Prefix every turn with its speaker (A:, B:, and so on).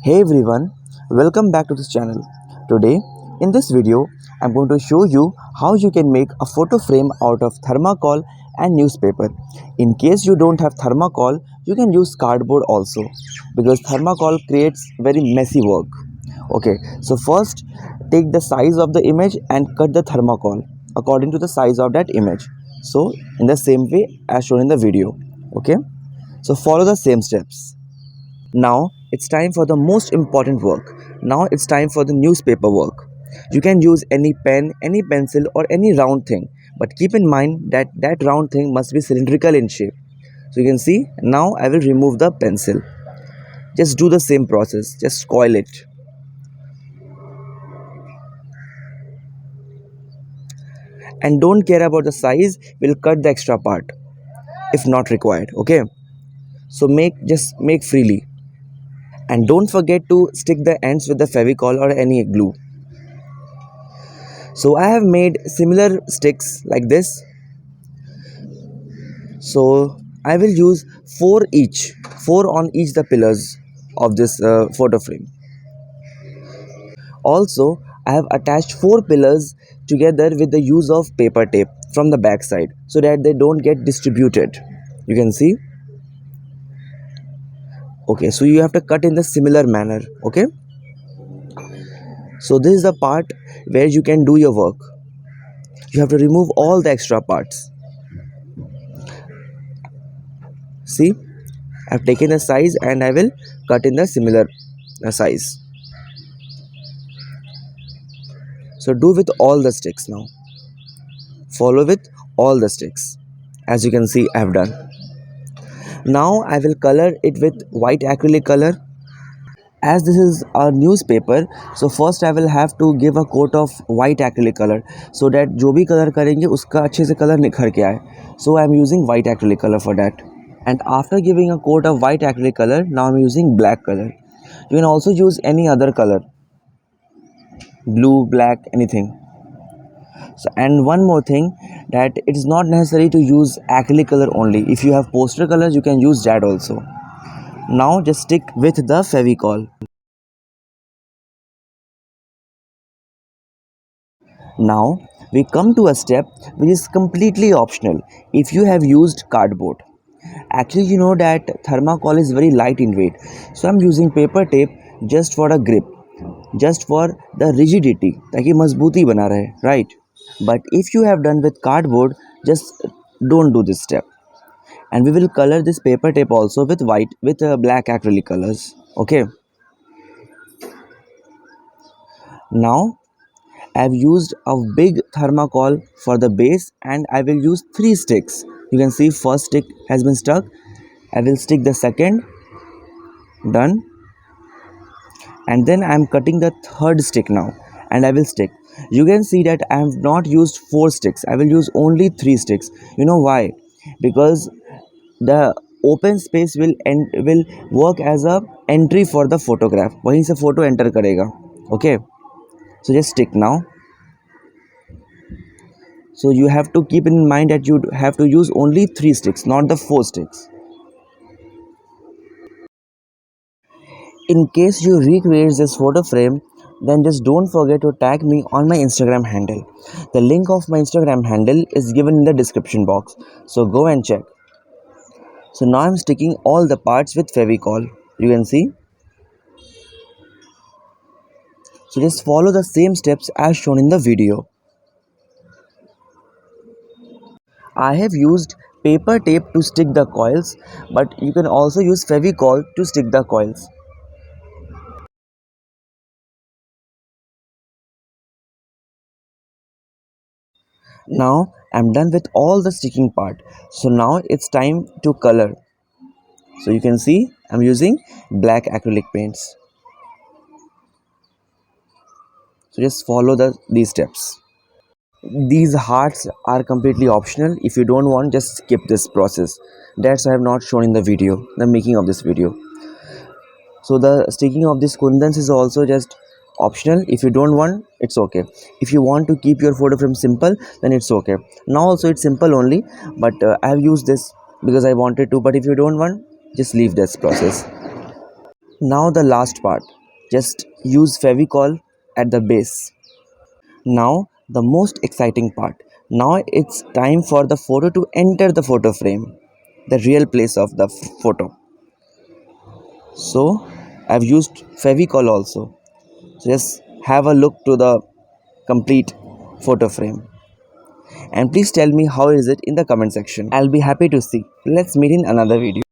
A: Hey everyone, welcome back to this channel. Today, in this video, I'm going to show you how you can make a photo frame out of thermacol and newspaper. In case you don't have thermacol, you can use cardboard also because thermacol creates very messy work. Okay, so first take the size of the image and cut the thermacol according to the size of that image. So, in the same way as shown in the video. Okay, so follow the same steps. Now it's time for the most important work. Now it's time for the newspaper work. You can use any pen, any pencil, or any round thing, but keep in mind that that round thing must be cylindrical in shape. So you can see now I will remove the pencil. Just do the same process, just coil it. And don't care about the size, we'll cut the extra part if not required. Okay, so make freely. And don't forget to stick the ends with the fevicol or any glue. So I have made similar sticks like this. So I will use four on each the pillars of this photo frame. Also, I have attached four pillars together with the use of paper tape from the back side so that they don't get distributed. You can see. Okay, so you have to cut in the similar manner. Okay, so this is the part where you can do your work. You have to remove all the extra parts. See, I've taken a size and I will cut in the similar size. So do with all the sticks now. Follow with all the sticks. As you can see, I have done. Now I will color it with white acrylic color. As this is a newspaper, so first I will have to give a coat of white acrylic color so that जो भी color करेंगे उसका अच्छे से color निखर के आए. So I am using white acrylic color for that. And after giving a coat of white acrylic color, now I am using black color. You can also use any other color, blue, black, anything. So, and one more thing, that it is not necessary to use acrylic color only. If you have poster colors, you can use that also. Now just stick with the fevicol. Now we come to a step which is completely optional if you have used cardboard. Actually, you know that thermacol is very light in weight, so I'm using paper tape just for a grip, just for the rigidity, ताकि मजबूती बना रहे, right? But if you have done with cardboard, just don't do this step. And we will color this paper tape also with black acrylic colors. Okay, now I've used a big thermacol for the base and I will use 3 sticks. You can see first stick has been stuck. I will stick the second. Done. And then I am cutting the third stick now and I will stick. You can see that I have not used 4 sticks. I will use only 3 sticks. You know why? Because the open space will work as a entry for the photograph. वहीं से photo enter करेगा. Okay. So just stick now. So you have to keep in mind that you have to use only 3 sticks, not the 4 sticks. In case you recreate this photo frame, then just don't forget to tag me on my Instagram handle. The link of my Instagram handle is given in the description box, so go and check. So now I'm sticking all the parts with fevicol. You can see. So just follow the same steps as shown in the video. I have used paper tape to stick the coils, but you can also use fevicol to stick the coils. Now I'm done with all the sticking part. So now it's time to color. So you can see I'm using black acrylic paints. So just follow these steps. These hearts are completely optional. If you don't want, just skip this process. That's I have not shown in the video, the making of this video. So the sticking of this kundans is also just optional. If you don't want, it's okay. If you want to keep your photo frame simple, then it's okay. Now also it's simple only, but I have used this because I wanted to. But if you don't want, just leave this process. Now the last part, just use Fevicol at the base. Now the most exciting part, now it's time for the photo to enter the photo frame, the real place of the photo. So I've used Fevicol also. So just have a look to the complete photo frame and please tell me how is it in the comment section. I'll be happy to see. Let's meet in another video.